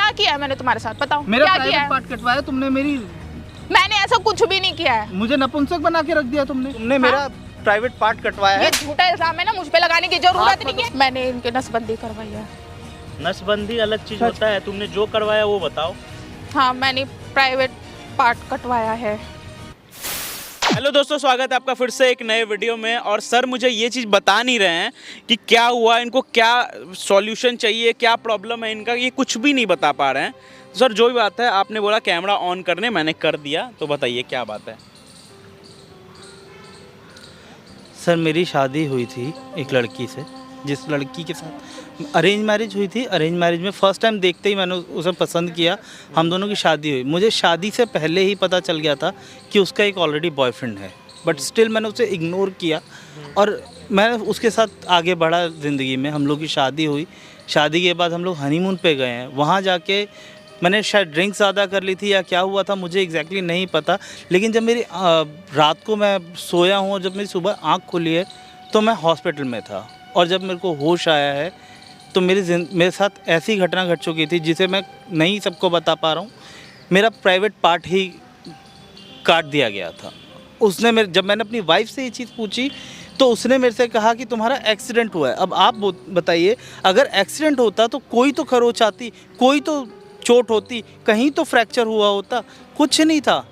क्या किया है मैंने तुम्हारे साथ, बताओ मेरा क्या किया है? प्राइवेट पार्ट कटवाया तुमने, मेरी मैंने ऐसा कुछ भी नहीं किया है। मुझे नपुंसक बना के रख दिया तुमने मेरा प्राइवेट पार्ट कटवाया ये है। झूठा इल्जाम है ना, मुझ पे लगाने की जरूरत नहीं है। मैंने इनके नसबंदी करवाई है। नसबंदी अलग चीज होता है, तुमने जो करवाया वो बताओ। हाँ, मैंने प्राइवेट पार्ट कटवाया है। हेलो दोस्तों, स्वागत है आपका फिर से एक नए वीडियो में। और सर मुझे ये चीज़ बता नहीं रहे हैं कि क्या हुआ, इनको क्या सॉल्यूशन चाहिए, क्या प्रॉब्लम है इनका, ये कुछ भी नहीं बता पा रहे हैं। सर जो भी बात है, आपने बोला कैमरा ऑन करने, मैंने कर दिया, तो बताइए क्या बात है। सर मेरी शादी हुई थी एक लड़की से, जिस लड़की के साथ अरेंज मैरिज हुई थी। अरेंज मैरिज में फर्स्ट टाइम देखते ही मैंने उसे पसंद किया, हम दोनों की शादी हुई। मुझे शादी से पहले ही पता चल गया था कि उसका एक ऑलरेडी बॉयफ्रेंड है, बट स्टिल मैंने उसे इग्नोर किया और मैं उसके साथ आगे बढ़ा ज़िंदगी में। हम लोग की शादी हुई, शादी के बाद हम लोग हनीमून पे गए हैं। वहाँ जाके मैंने शायद ड्रिंक ज़्यादा कर ली थी या क्या हुआ था, मुझे एग्जैक्टली नहीं पता। लेकिन जब मेरी रात को मैं सोया हूँ और जब मेरी सुबह आँख खुली है तो मैं हॉस्पिटल में था। और जब मेरे को होश आया है तो मेरे साथ ऐसी घटना घट चुकी थी जिसे मैं नहीं सबको बता पा रहा हूँ। मेरा प्राइवेट पार्ट ही काट दिया गया था। उसने जब मैंने अपनी वाइफ से ये चीज़ पूछी तो उसने मेरे से कहा कि तुम्हारा एक्सीडेंट हुआ है। अब आप बताइए, अगर एक्सीडेंट होता तो कोई तो खरोच आती, कोई तो चोट होती, कहीं तो फ्रैक्चर हुआ होता, कुछ नहीं था।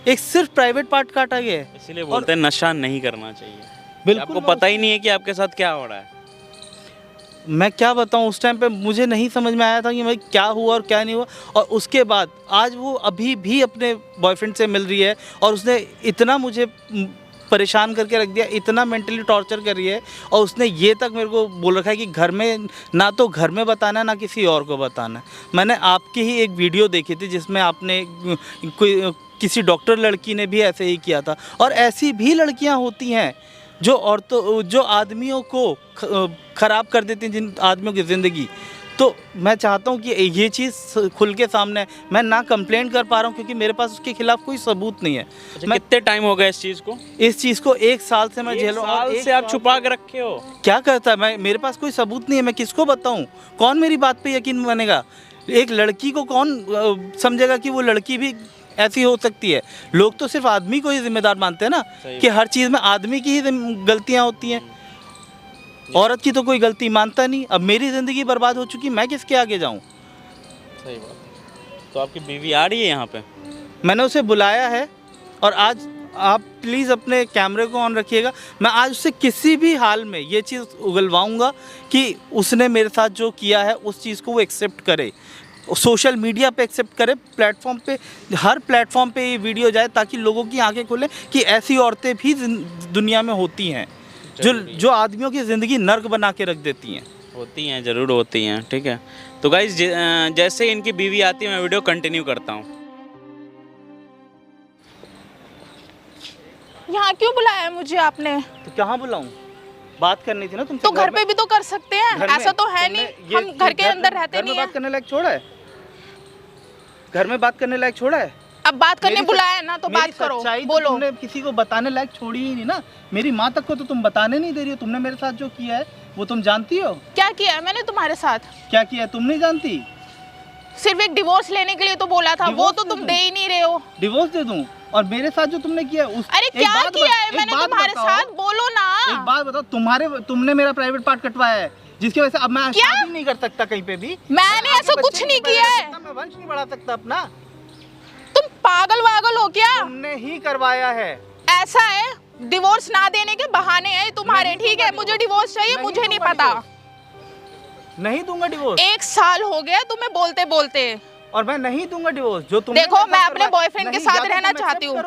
एक सिर्फ प्राइवेट पार्ट काटा गया है। इसीलिए बोलते हैं नशा नहीं करना चाहिए। बिल्कुल, आपको पता ही नहीं है कि आपके साथ क्या हो रहा है। मैं क्या बताऊं, उस टाइम पे मुझे नहीं समझ में आया था कि मैं क्या हुआ और क्या नहीं हुआ। और उसके बाद आज वो अभी भी अपने बॉयफ्रेंड से मिल रही है और उसने इतना मुझे परेशान करके रख दिया, इतना मेंटली टॉर्चर कर रही है। और उसने ये तक मेरे को बोल रखा है कि घर में ना तो घर में बताना, ना किसी और को बताना। मैंने आपकी ही एक वीडियो देखी थी जिसमें आपने किसी डॉक्टर लड़की ने भी ऐसे ही किया था। और ऐसी भी लड़कियां होती हैं जो आदमियों को ख़राब कर देती हैं, जिन आदमियों की ज़िंदगी। तो मैं चाहता हूँ कि ये चीज़ खुल के सामने, मैं ना कंप्लेंट कर पा रहा हूँ क्योंकि मेरे पास उसके खिलाफ कोई सबूत नहीं है। मैं कितने टाइम हो गया इस चीज़ को? 1 साल से मैं जेल से आप छुपा के रखे हो। क्या करता है, मेरे पास कोई सबूत नहीं है, मैं किसको बताऊँ? कौन मेरी बात पे यकीन मानेगा? एक लड़की को कौन समझेगा कि वो लड़की भी ऐसी हो सकती है? लोग तो सिर्फ आदमी को ही जिम्मेदार मानते हैं ना, कि हर चीज़ में आदमी की ही गलतियाँ होती हैं, औरत की तो कोई गलती मानता नहीं। अब मेरी ज़िंदगी बर्बाद हो चुकी, मैं किसके आगे जाऊँ? सही बात। तो आपकी बीवी आ रही है यहाँ पे? मैंने उसे बुलाया है और आज आप प्लीज़ अपने कैमरे को ऑन रखिएगा। मैं आज उससे किसी भी हाल में ये चीज़ उगलवाऊँगा कि उसने मेरे साथ जो किया है उस चीज़ को वो एक्सेप्ट करे, सोशल मीडिया पे एक्सेप्ट करे, प्लेटफॉर्म पे, हर प्लेटफॉर्म पे ये वीडियो जाए ताकि लोगों की आंखें खुले कि ऐसी औरतें भी दुनिया में होती हैं जो आदमियों की ज़िंदगी नर्क बना के रख देती हैं। होती हैं, ज़रूर होती हैं। ठीक है, तो गाइस जैसे इनकी बीवी आती है मैं वीडियो कंटिन्यू करता हूँ। यहाँ क्यों बुलाया है मुझे आपने? तो कहाँ बुलाऊं? बात करनी थी ना तुमसे। तो घर पे भी तो कर सकते हैं, ऐसा तो है नहीं हम घर के अंदर रहते नहीं है। बात करने लायक छोड़ा है? घर में बात करने लायक छोड़ा है? अब बात करने बुलाया है ना तो बात करो, बोलो। तुमने किसी को बताने लायक छोड़ी ही नहीं ना। मेरी माँ तक को तो तुम बताने नहीं दे रही हो। तुमने मेरे साथ जो किया है वो तुम जानती हो? क्या किया है मैंने तुम्हारे साथ? क्या किया है तुम नहीं जानती? सिर्फ एक डिवोर्स लेने के लिए तो बोला था, वो तो तुम दे ही नहीं रहे हो। डिवोर्स दे दूं? और मेरे साथ जो तुमने किया उस अरे क्या किया है मैंने तुम्हारे साथ, बोलो ना। एक बात बताओ, तुमने मेरा प्राइवेट पार्ट कटवाया है जिसकी वजह से अब मैं शादी नहीं कर सकता कहीं पे भी। मैंने ऐसा कुछ नहीं किया है। मैं वंश नहीं बढ़ा सकता अपना। तुम पागल वागल हो क्या? तुमने ही करवाया है। ऐसा है, डिवोर्स ना देने के बहाने हैं तुम्हारे। ठीक है, मुझे डिवोर्स चाहिए, मुझे नहीं पता। नहीं दूंगा डिवोर्स। 1 साल हो गया तुम्हें बोलते बोलते, और मैं नहीं दूंगा डिवोर्स। जो तुम देखो, मैं अपने बॉयफ्रेंड के साथ रहना चाहती हूँ।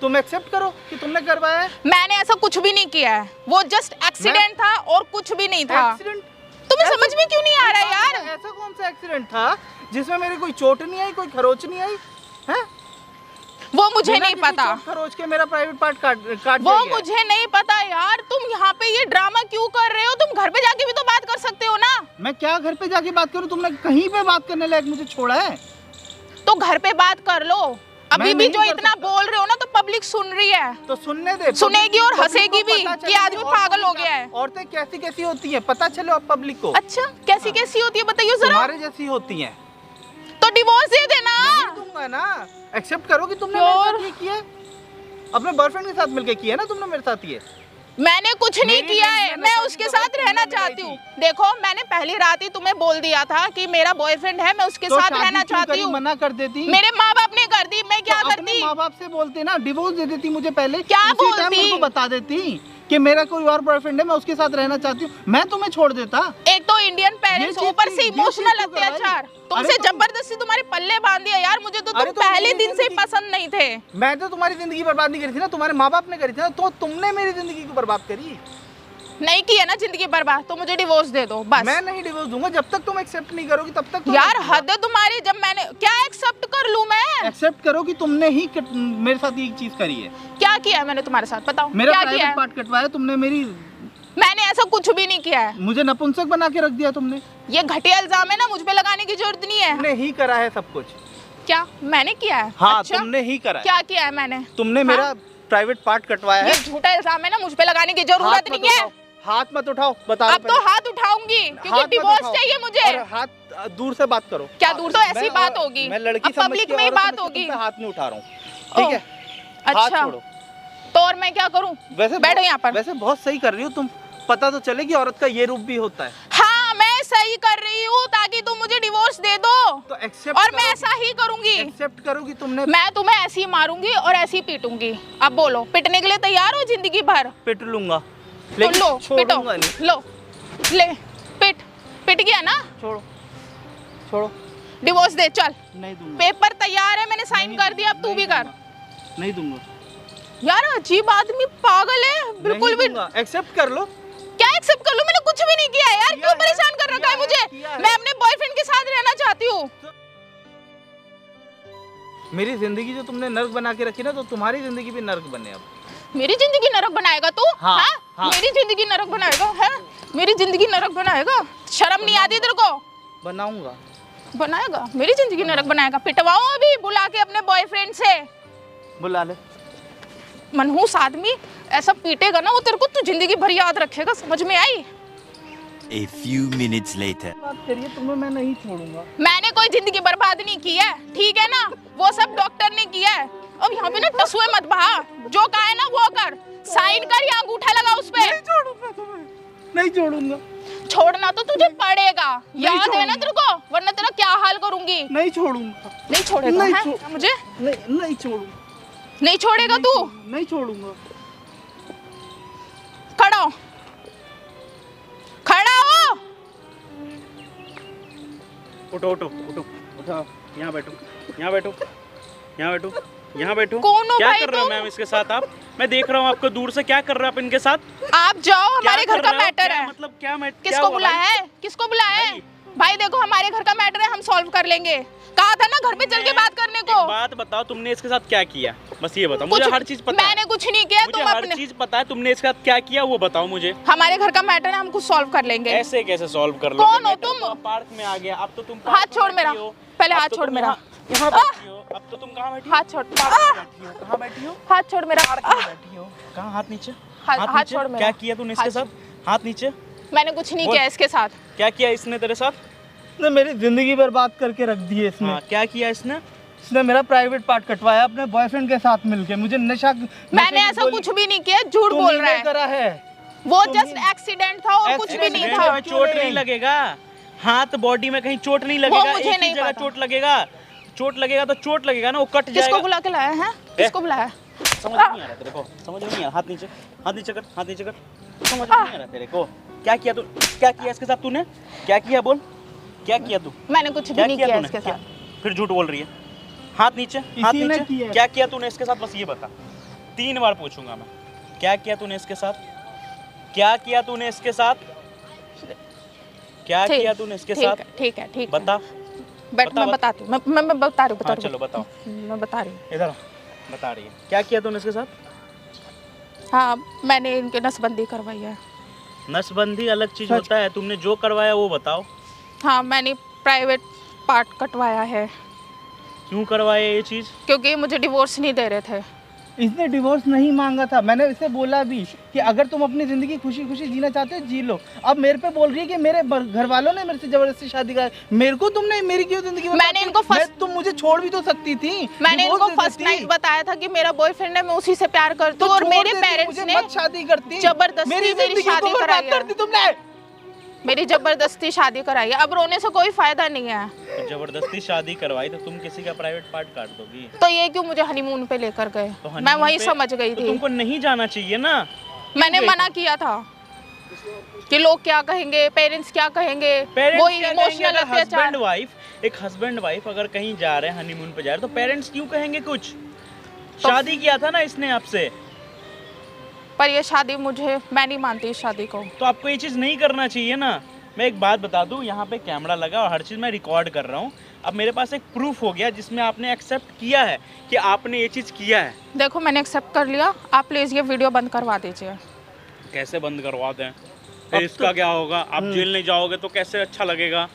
तुम एक्सेप्ट करो कि तुमने करवाया है। मैंने ऐसा कुछ भी नहीं किया है, वो जस्ट एक्सीडेंट था और कुछ भी नहीं था। तुम्हें समझ में क्यों नहीं आ रहा है यार? ऐसा कौन सा एक्सीडेंट था जिसमें मेरी कोई चोट नहीं आई, कोई खरोच नहीं आई है? वो मुझे नहीं पता। खरोच के मेरा प्राइवेट पार्ट काट वो मुझे नहीं पता यार। तुम यहाँ पे ये ड्रामा क्यों कर रहे हो? तुम घर पे जाके भी तो बात कर सकते हो ना। मैं क्या घर पे जाके बात करूँ? तुमने कहीं पे बात करने लायक मुझे छोड़ा है? तो घर पे बात कर लो। अभी भी जो इतना बोल रहे हो ना तो पब्लिक सुन रही है, तो सुनने दे, सुनेगी और हंसेगी भी कि आदमी पागल हो गया है। औरतें कैसी कैसी होती हैं पता चलो अब पब्लिक को। अच्छा, कैसी कैसी होती है बताइए जरा। तुम्हारे जैसी होती हैं। तो डिवोर्स दे देना। नहीं दूंगा ना। एक्सेप्ट करो कि तुमने मेरे साथ ये किया है। अपने बॉयफ्रेंड के साथ मिलके किया है ना तुमने मेरे साथ ये। मैंने कुछ नहीं मेरी किया है, ड्रेस मैं में उसके नशा की साथ दवाई रहना तुमने चाहती मिलाई हूँ। देखो मैंने पहली रात ही तुम्हें बोल दिया था कि मेरा बॉयफ्रेंड है, मैं उसके तो साथ शादी रहना क्यों चाहती करी? हूँ। मना कर देती। मेरे माँ बाप ने कर दी, मैं क्या तो अपने करती? माँ बाप से बोलते ना, डिवोर्स दे देती मुझे पहले। क्या उसी टाइम बोलती? मेरे को बता देती कि मेरा कोई और बॉयफ्रेंड है, मैं उसके साथ रहना चाहती हूँ, मैं तुम्हें छोड़ देता। एक तो इंडियन पेरेंट्स, चीज़ ऊपर थी, से ये इमोशनल चीज़ क्यों अत्याचार, करवाई? तुमसे अरे तुम- जबरदस्ती तुम्हारे पल्ले बांध दिया यार। मुझे तो अरे तुम तुम पहले मेरी दिन से ही जिंदगी- पसंद नहीं थे। मैं तो तुम्हारी जिंदगी बर्बाद नहीं करी थी ना, तुम्हारे माँ बाप ने करी थी ना, तो तुमने मेरी जिंदगी को बर्बाद करी। नहीं किया ना जिंदगी बर्बाद, तो मुझे डिवोर्स दे दो बस। मैं नहीं डिवोर्स दूंगा जब तक तुम एक्सेप्ट नहीं करोगी, तब तक यार हद है तुम्हारी। जब मैंने क्या एक्सेप्ट कर लूं मैं? एक्सेप्ट करो कि तुमने ही मेरे साथ ये चीज करी है। क्या किया है मैंने तुम्हारे साथ, बताओ मेरा क्या किया प्राइवेट है? पार्ट कटवाया तुमने, मेरी मैंने ऐसा कुछ भी नहीं किया है। मुझे नपुंसक बना के रख दिया तुमने। ये घटिया इल्जाम है ना, मुझ पे लगाने की जरूरत नहीं है। तुमने ही करा है सब कुछ। क्या मैंने किया है? हाँ अच्छा? तुमने ही करा है। क्या किया है मैंने? तुमने हाँ? मेरा प्राइवेट पार्ट कटवाया ये है। झूठा इल्जाम है ना, मुझ पे लगाने की जरूरत हाथ मत नहीं है। उठाओ, हाथ मत उठाओ, बताओ अब तो हाथ उठाऊंगी क्योंकि हाथ मत डिवोर्स उठाओ। चाहिए मुझे। और हाथ दूर से बात करो। क्या दूर तो ऐसी मैं- बात होगी। मैं लड़की अब समझ पब्लिक के में ही औरत बात समझ के होगी। तुम पे हाथ नहीं उठा रहा हूँ, ठीक है? हाथ अच्छा छोड़ो। तो और मैं क्या करूं? वैसे बैठो यहाँ पर। वैसे बहुत सही कर रही हो तुम, पता तो चले कि औरत का ये रूप भी होता है। हाँ मैं सही कर रही हूँ ताकि तुम मुझे डिवोर्स दे दो, तो एक्सेप्ट और मैं ऐसा ही करूंगी। एक्सेप्ट करो कि तुमने मैं तुम्हें ऐसे ही मारूंगी और ऐसे ही पीटूंगी। अब बोलो, पिटने के लिए तैयार हो जिंदगी भर? पिट लूंगा, तो लेकिन लो पिटो, छोड़ूंगा नहीं। लो ले पिट गया ना? छोड़ो छोड़ो, डिवोर्स दे चल। नहीं दूंगा, पेपर तैयार है, मैंने साइन कर दिया, अब तू भी कर। नहीं दूंगा, यार अजीब आदमी, पागल है बिल्कुल भी। एक्सेप्ट कर लो। क्या एक्सेप्ट कर लूं? मैंने कुछ भी नहीं किया है यार। किया क्यों है, परेशान कर रखा है किया मुझे? है। मैं अपने बॉयफ्रेंड के साथ रहना चाहती हूँ। मेरी जिंदगी जो तुमने नर्क बना के रखी ना, तो तुम्हारी जिंदगी भी नर्क बने अब। मेरी जिंदगी नरक बनाएगा तू? हाँ, हाँ? हाँ। मेरी जिंदगी नरक बनाएगा है? मेरी जिंदगी नरक बनाएगा? शर्म नहीं आती तेरे को? बनाऊंगा। बनाएगा मेरी जिंदगी नरक बनाएगा। पिटवाओ अभी बुला के अपने बॉयफ्रेंड से। बुला ले। मनहूस आदमी ऐसा पीटेगा ना वो तेरे को, तू जिंदगी भर याद रखेगा। समझ में आई? A few minutes later. बात करिए, तुम्हें मैं नहीं छोड़ूंगा। मैंने कोई जिंदगी बर्बाद नहीं की है, ठीक है ना? वो सब डॉक्टर ने किया है। अब यहाँ पे ना टसुए मत बहा, जो कहा है ना वो कर। साइन कर या अंगूठा लगा उस पे। नहीं छोड़ूंगा तुम्हें, नहीं छोड़ूंगा, छोड़ना तो तुझे पड़ेगा, याद है ना छोड़ूंगा। तेरे को? वरना तेरा क्या हाल करूंगी। नहीं छोड़ूंगा, नहीं छोड़ेगा नहीं हैं? छोड़- मुझे नहीं छोड़ूंगा, नहीं छोड़ेगा तू? नहीं छोड़ूंगा। खड़ा हो, खड़ा हो। उठो उठो उठो उठो, यहाँ बैठो, यहाँ बैठो, यहाँ बैठो, यहाँ बैठो। कौन हो क्या भाई कर रहे हो तुम? मैम इसके साथ आप? मैं देख रहा हूँ आपको दूर से, क्या कर रहे हो आप इनके साथ? आप जाओ, हमारे क्या घर कर का रहे हो? मैटर क्या है। मतलब क्या किसको बुलाया है? किसको बुलाया है? भाई। भाई देखो हमारे घर का मैटर है, हम सॉल्व कर लेंगे। कहा था ना घर पे चल के बात करने को। एक बात बताओ, तुमने इसके साथ क्या किया? बस ये बताओ मुझे, हर चीज पता है। मैंने कुछ नहीं किया, मुझे तुम हर अपने। चीज पता है, तुमने इसके साथ क्या किया वो बताओ मुझे। हमारे घर का मैटर है, हम कुछ सॉल्व कर लेंगे। ऐसे कैसे सॉल्व कर लो? कौन हो तुम? पार्क में आ गया, अब तो तुम हाथ छोड़ मेरा, पहले हाथ छोड़ मेरा। यहाँ बैठी हो, अब तो तुम कहाँ बैठी हो? हाथ छोड़, बैठी हो, कहाँ बैठी हो? हाथ छोड़ मेरा। पार्क में बैठी हो, कहाँ? हाथ नीचे, हाथ नीचे। छोड़ मेरा। क्या किया तूने इसके हाथ साथ? हाथ नीचे। मैंने कुछ नहीं बोल। किया इसके साथ। क्या किया इसने तेरे साथ? इसने मेरी जिंदगी बर्बाद करके रख दी है इसने। हाँ, क्या किया इसने? इसने मेरा प्राइवेट पार्ट कटवाया अपने बॉयफ्रेंड के साथ मिलके, मुझे नशा मैंने ऐसा कुछ भी नहीं किया, झूठ बोल रहा है। करा है। वो तुम जस्ट एक्सीडेंट था और कुछ भी नहीं एक्सीडेंट था। में चोट नहीं लगेगा, हाथ बॉडी में कहीं चोट नहीं लगेगा, मुझे एक ही नहीं जगह पता। चोट लगेगा। चोट लगेगा तो चोट लगेगा ना, वो कट किसको जाएगा। बुला के लाया है? किसको बुलाया? समझ नहीं आ रहा तेरे को? समझ नहीं आ रहा? हाथ नीचे, हाथ नीचे कर, हाथ नीचे कर। समझ नहीं आ रहा तेरे को? क्या किया तू? क्या किया इसके साथ तूने? क्या किया बोल? क्या किया तू? मैंने कुछ भी क्या नहीं किया किया तूने? इसके क्या? साथ। फिर झूठ बोल रही है। हाथ नीचे, हाथ इसी ने नीचे। किया। क्या किया तूने इसके साथ? बस ये बता, 3 बार पूछूंगा मैं। क्या किया तूने इसके साथ? क्या किया तूने इसके साथ? क्या ठीक- किया तूने इसके ठीक साथ? है, ठीक है, ठीक है। बता। बैठ, बता, मैं बता। बताती हूँ, मैं बता रही हूँ, हाँ बता चलो बताओ, मैं बता रही हूँ। इधर आओ, बता रही है। क्या किया तूने इसके साथ? हाँ मैंने इनके नसबंदी करवाई है। नसबंदी अलग चीज होता है, तुमने जो करवाया वो बताओ। हाँ मैंने प्राइवेट पार्ट कटवाया है क्यों करवाया ये चीज? क्योंकि मुझे डिवोर्स नहीं दे रहे थे। इसने डिवोर्स नहीं मांगा था। मैंने इसे बोला भी कि अगर तुम अपनी ज़िंदगी खुशी खुशी जीना चाहते हो जी लो। अब मेरे पे बोल रही है कि मेरे घर वालों ने मेरे से ज़बरदस्ती शादी कराई। मेरे को तुमने मेरी क्यों ज़िंदगी मैंने इनको तुम मुझे छोड़ भी तो सकती थी। मैंने divorce इनको दे फर्स्ट देती। नाइट बताया था कि मेरा बॉयफ्रेंड है, मैं उसी से प्यार करती तो हूँ, और छोड़ मेरे देती, पेरेंट्स मुझे ने मत शादी करती। जबरदस्ती मेरी जिंदगी को शादी बर्बाद कराई है। करती तुमने। मेरी जबरदस्ती शादी कराई है, अब रोने से कोई फायदा नहीं है। तो जबरदस्ती शादी करवाई तो तुम किसी का प्राइवेट पार्ट काट दोगी? तो ये क्यों मुझे हनीमून पे लेकर गए? तो मैं honeymoon वही पे- समझ गई तो थी। तुमको नहीं जाना चाहिए ना। मैंने मना किया था कि लोग क्या कहेंगे, पेरेंट्स क्या कहेंगे, वो इमोशनल अत्याचार। एक हस्बैंड वाइफ अगर कहीं जा रहे हैं हनीमून पे जा रहे हैं तो पेरेंट्स क्यों कहेंगे कुछ? शादी किया था ना इसने आपसे, पर ये शादी मैं नहीं मानती इस शादी को। तो आपको ये चीज़ नहीं करना चाहिए ना। मैं एक बात बता दूं, यहाँ पे कैमरा लगा और हर चीज़ मैं रिकॉर्ड कर रहा हूँ। अब मेरे पास एक प्रूफ हो गया जिसमें आपने एक्सेप्ट किया है कि आपने ये चीज़ किया है। देखो मैंने एक्सेप्ट कर लिया, आप प्लीज ये वीडियो बंद करवा दीजिए। कैसे बंद करवा दें? फिर इसका क्या होगा? आप जेल नहीं जाओगे तो कैसे अच्छा लगेगा?